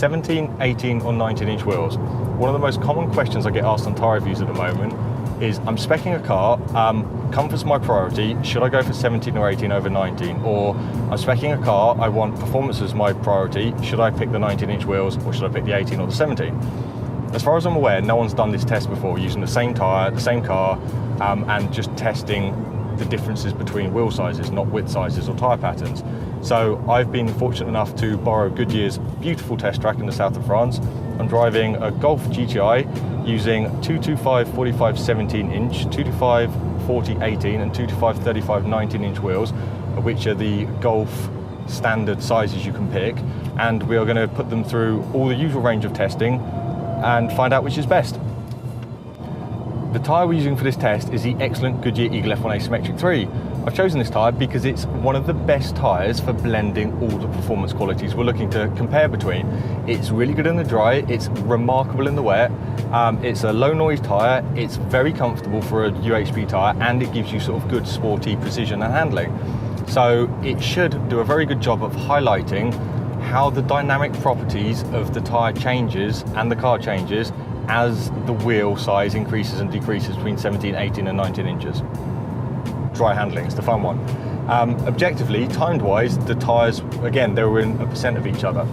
17, 18 or 19-inch wheels. One of the most common questions I get asked on tyre reviews at the moment is, I'm speccing a car, comfort's my priority, should I go for 17 or 18 over 19? Or I'm speccing a car, I want performance as my priority, should I pick the 19-inch wheels or should I pick the 18 or the 17? As far as I'm aware, no one's done this test before using the same tyre, the same car, and just testing the differences between wheel sizes, not width sizes or tyre patterns. So I've been fortunate enough to borrow Goodyear's beautiful test track in the south of France. I'm driving a Golf GTI using 225 45 17-inch, 225 40 18 and 225 35 19-inch wheels, which are the Golf standard sizes you can pick, and we are going to put them through all the usual range of testing and find out which is best. The tyre we're using for this test is the excellent Goodyear Eagle F1A Symmetric 3. I've chosen this tyre because it's one of the best tyres for blending all the performance qualities we're looking to compare between. It's really good in the dry, it's remarkable in the wet, it's a low noise tyre, it's very comfortable for a UHP tyre, and it gives you sort of good sporty precision and handling. So it should do a very good job of highlighting how the dynamic properties of the tyre changes and the car changes as the wheel size increases and decreases between 17, 18 and 19 inches. Dry handling is the fun one. Objectively, timed-wise, the tyres, again, they were in a percent of each other.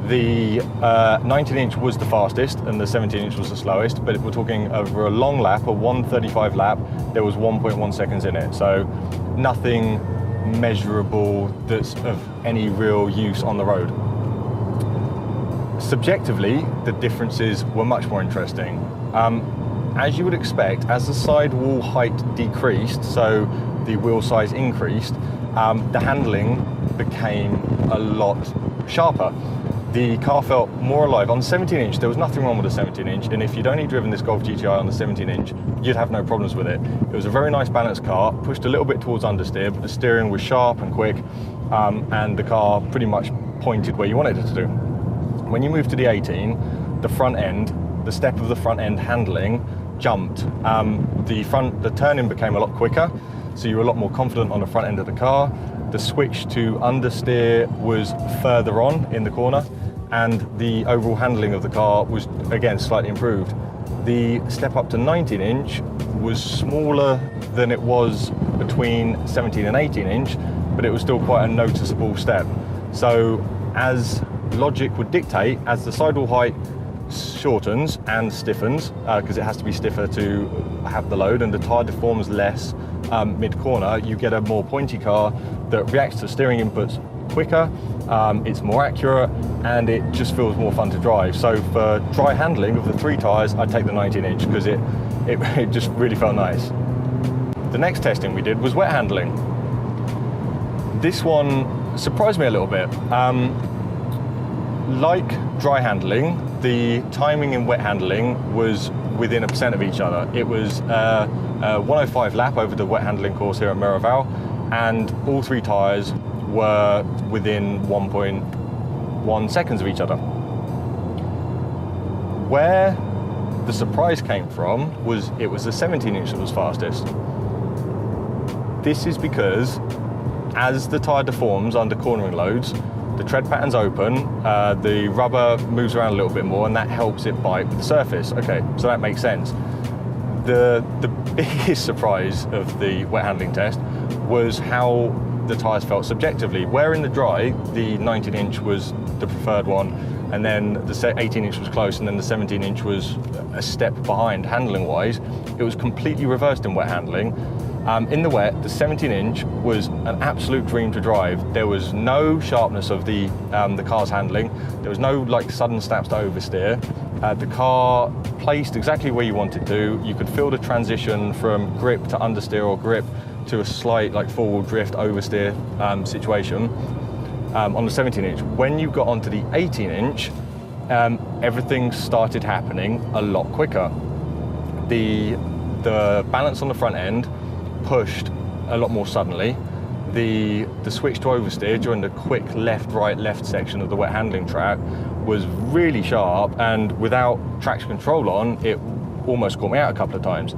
The 19-inch was the fastest and the 17-inch was the slowest, but if we're talking over a long lap, a 1:35 lap, there was 1.1 seconds in it. So nothing measurable that's of any real use on the road. Subjectively, the differences were much more interesting. As you would expect, as the sidewall height decreased, so the wheel size increased, the handling became a lot sharper. The car felt more alive. On the 17-inch, there was nothing wrong with the 17-inch, and if you'd only driven this Golf GTI on the 17-inch, you'd have no problems with it. It was a very nice balanced car, pushed a little bit towards understeer, but the steering was sharp and quick, and the car pretty much pointed where you wanted it to do. When you move to the 18, the front end, the step of the front end handling jumped. The turning became a lot quicker, so you were a lot more confident on the front end of the car. The switch to understeer was further on in the corner, and the overall handling of the car was, again, slightly improved. The step up to 19-inch was smaller than it was between 17 and 18-inch, but it was still quite a noticeable step. So as logic would dictate, as the sidewall height shortens and stiffens, because it has to be stiffer to have the load, and the tyre deforms less mid-corner, you get a more pointy car that reacts to steering inputs quicker, it's more accurate, and it just feels more fun to drive. So for dry handling of the three tyres, I'd take the 19-inch because it just really felt nice. The next testing we did was wet handling. This one surprised me a little bit. Like dry handling, the timing in wet handling was within a percent of each other. It was a 105 lap over the wet handling course here at Miraval, and all three tyres were within 1.1 seconds of each other. Where the surprise came from was it was the 17-inch that was fastest. This is because as the tyre deforms under cornering loads, the tread pattern's open, the rubber moves around a little bit more, and that helps it bite with the surface. Okay, so that makes sense. The biggest surprise of the wet handling test was how the tyres felt subjectively. Where in the dry, the 19-inch was the preferred one, and then the 18-inch was close, and then the 17-inch was a step behind handling-wise. It was completely reversed in wet handling. In the wet, the 17-inch was an absolute dream to drive. There was no sharpness of the car's handling. There was no sudden snaps to oversteer. The car placed exactly where you want it to. You could feel the transition from grip to understeer or grip to a slight four-wheel drift oversteer situation on the 17-inch. When you got onto the 18-inch, everything started happening a lot quicker. The balance on the front end pushed a lot more suddenly. The switch to oversteer during the quick left-right-left section of the wet handling track was really sharp, and without traction control on, it almost caught me out a couple of times,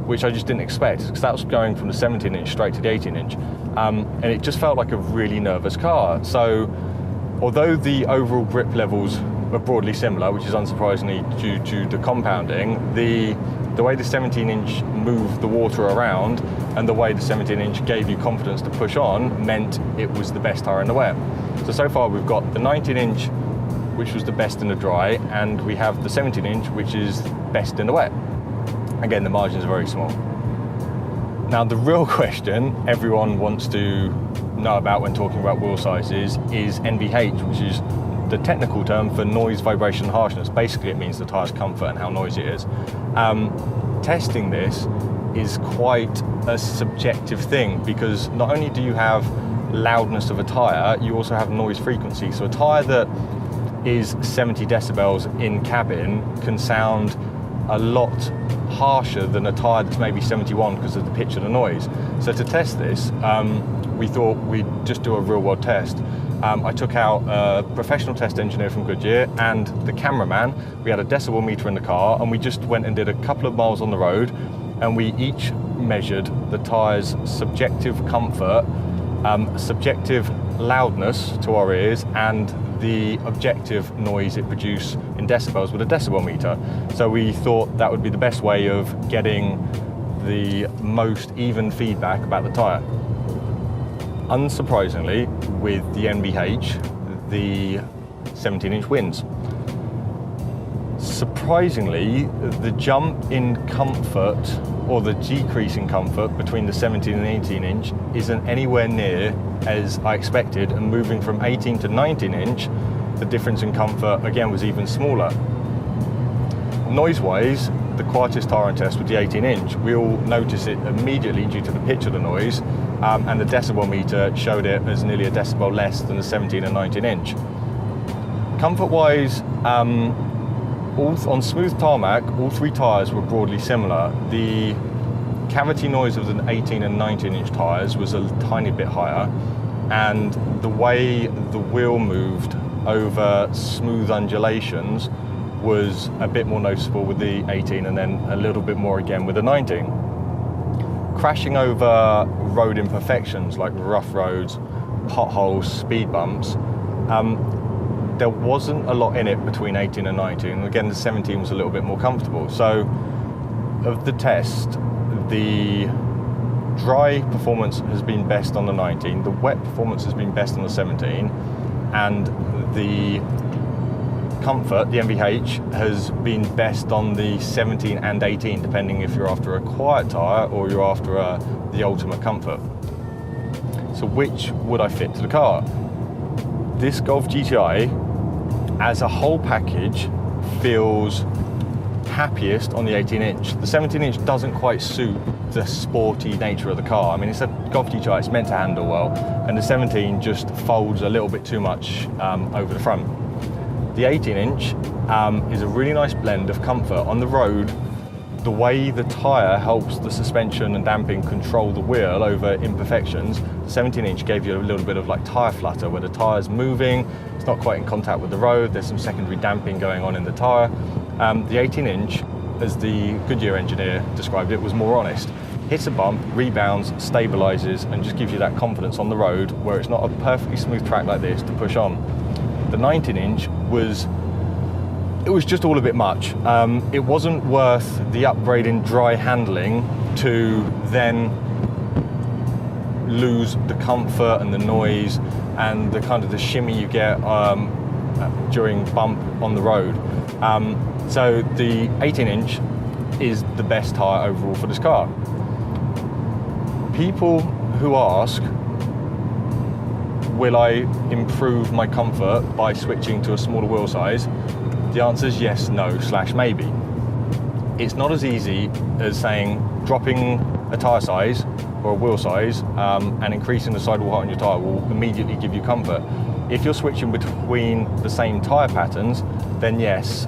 which I just didn't expect, because that was going from the 17-inch straight to the 18-inch, and it just felt like a really nervous car. So although the overall grip levels are broadly similar, which is unsurprisingly due to the compounding. The way the 17-inch moved the water around and the way the 17-inch gave you confidence to push on meant it was the best tyre in the wet. So far we've got the 19-inch, which was the best in the dry, and we have the 17-inch, which is best in the wet. Again, the margins are very small. Now, the real question everyone wants to know about when talking about wheel sizes is NVH, which is the technical term for noise, vibration, harshness. Basically, it means the tyre's comfort and how noisy it is. Testing this is quite a subjective thing, because not only do you have loudness of a tyre, you also have noise frequency. So a tyre that is 70 decibels in cabin can sound a lot harsher than a tyre that's maybe 71 because of the pitch of the noise. So to test this, we thought we'd just do a real world test. I took out a professional test engineer from Goodyear and the cameraman. We had a decibel meter in the car, and we just went and did a couple of miles on the road, and we each measured the tyre's subjective comfort, subjective loudness to our ears, and the objective noise it produced in decibels with a decibel meter. So we thought that would be the best way of getting the most even feedback about the tyre. Unsurprisingly, with the NVH, the 17-inch wins. Surprisingly, the jump in comfort, or the decrease in comfort between the 17 and 18-inch isn't anywhere near as I expected, and moving from 18 to 19-inch, the difference in comfort again was even smaller. Noise-wise, the quietest tyre on test was the 18-inch. We all notice it immediately due to the pitch of the noise, and the decibel meter showed it as nearly a decibel less than the 17 and 19-inch. Comfort-wise, on smooth tarmac, all three tyres were broadly similar. The cavity noise of the 18 and 19-inch tyres was a tiny bit higher, and the way the wheel moved over smooth undulations was a bit more noticeable with the 18, and then a little bit more again with the 19. Crashing over road imperfections like rough roads, potholes, speed bumps, there wasn't a lot in it between 18 and 19. Again, the 17 was a little bit more comfortable. So of the test, the dry performance has been best on the 19, the wet performance has been best on the 17, and the comfort, the NVH, has been best on the 17 and 18, depending if you're after a quiet tyre or you're after the ultimate comfort. So which would I fit to the car? This Golf GTI, as a whole package, feels happiest on the 18-inch. The 17-inch doesn't quite suit the sporty nature of the car. I mean, it's a Golf GTI, it's meant to handle well, and the 17 just folds a little bit too much over the front. The 18-inch is a really nice blend of comfort. On the road, the way the tyre helps the suspension and damping control the wheel over imperfections, the 17-inch gave you a little bit of like tyre flutter, where the tyre's moving, it's not quite in contact with the road, there's some secondary damping going on in the tyre. The 18-inch, as the Goodyear engineer described it, was more honest. Hits a bump, rebounds, stabilises, and just gives you that confidence on the road where it's not a perfectly smooth track like this to push on. The 19-inch was just all a bit much. It wasn't worth the upgrade in dry handling to then lose the comfort and the noise and the kind of the shimmy you get during bump on the road. So the 18-inch is the best tyre overall for this car. People who ask, will I improve my comfort by switching to a smaller wheel size? The answer is yes, no, / maybe. It's not as easy as saying dropping a tyre size or a wheel size and increasing the sidewall height on your tyre will immediately give you comfort. If you're switching between the same tyre patterns, then yes,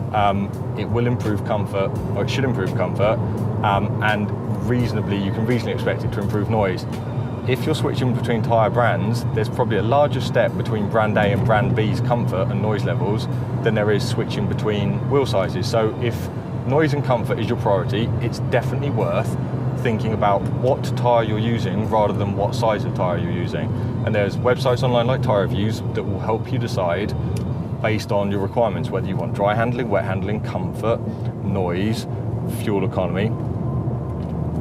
it will improve comfort, or it should improve comfort, and you can reasonably expect it to improve noise. If you're switching between tyre brands, there's probably a larger step between brand A and brand B's comfort and noise levels than there is switching between wheel sizes. So if noise and comfort is your priority, it's definitely worth thinking about what tyre you're using rather than what size of tyre you're using. And there's websites online like Tyre Reviews that will help you decide based on your requirements, whether you want dry handling, wet handling, comfort, noise, fuel economy.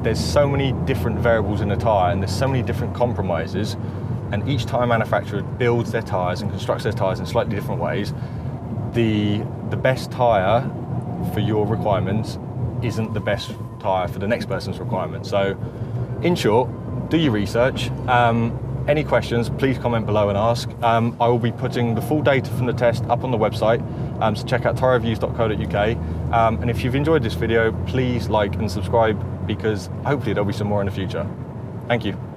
There's so many different variables in a tyre, and there's so many different compromises, and each tyre manufacturer builds their tyres and constructs their tyres in slightly different ways. The best tyre for your requirements isn't the best tyre for the next person's requirements. So in short, do your research. Any questions, please comment below and ask. I will be putting the full data from the test up on the website, so check out tyrereviews.co.uk. And if you've enjoyed this video, please like and subscribe, because hopefully there'll be some more in the future. Thank you.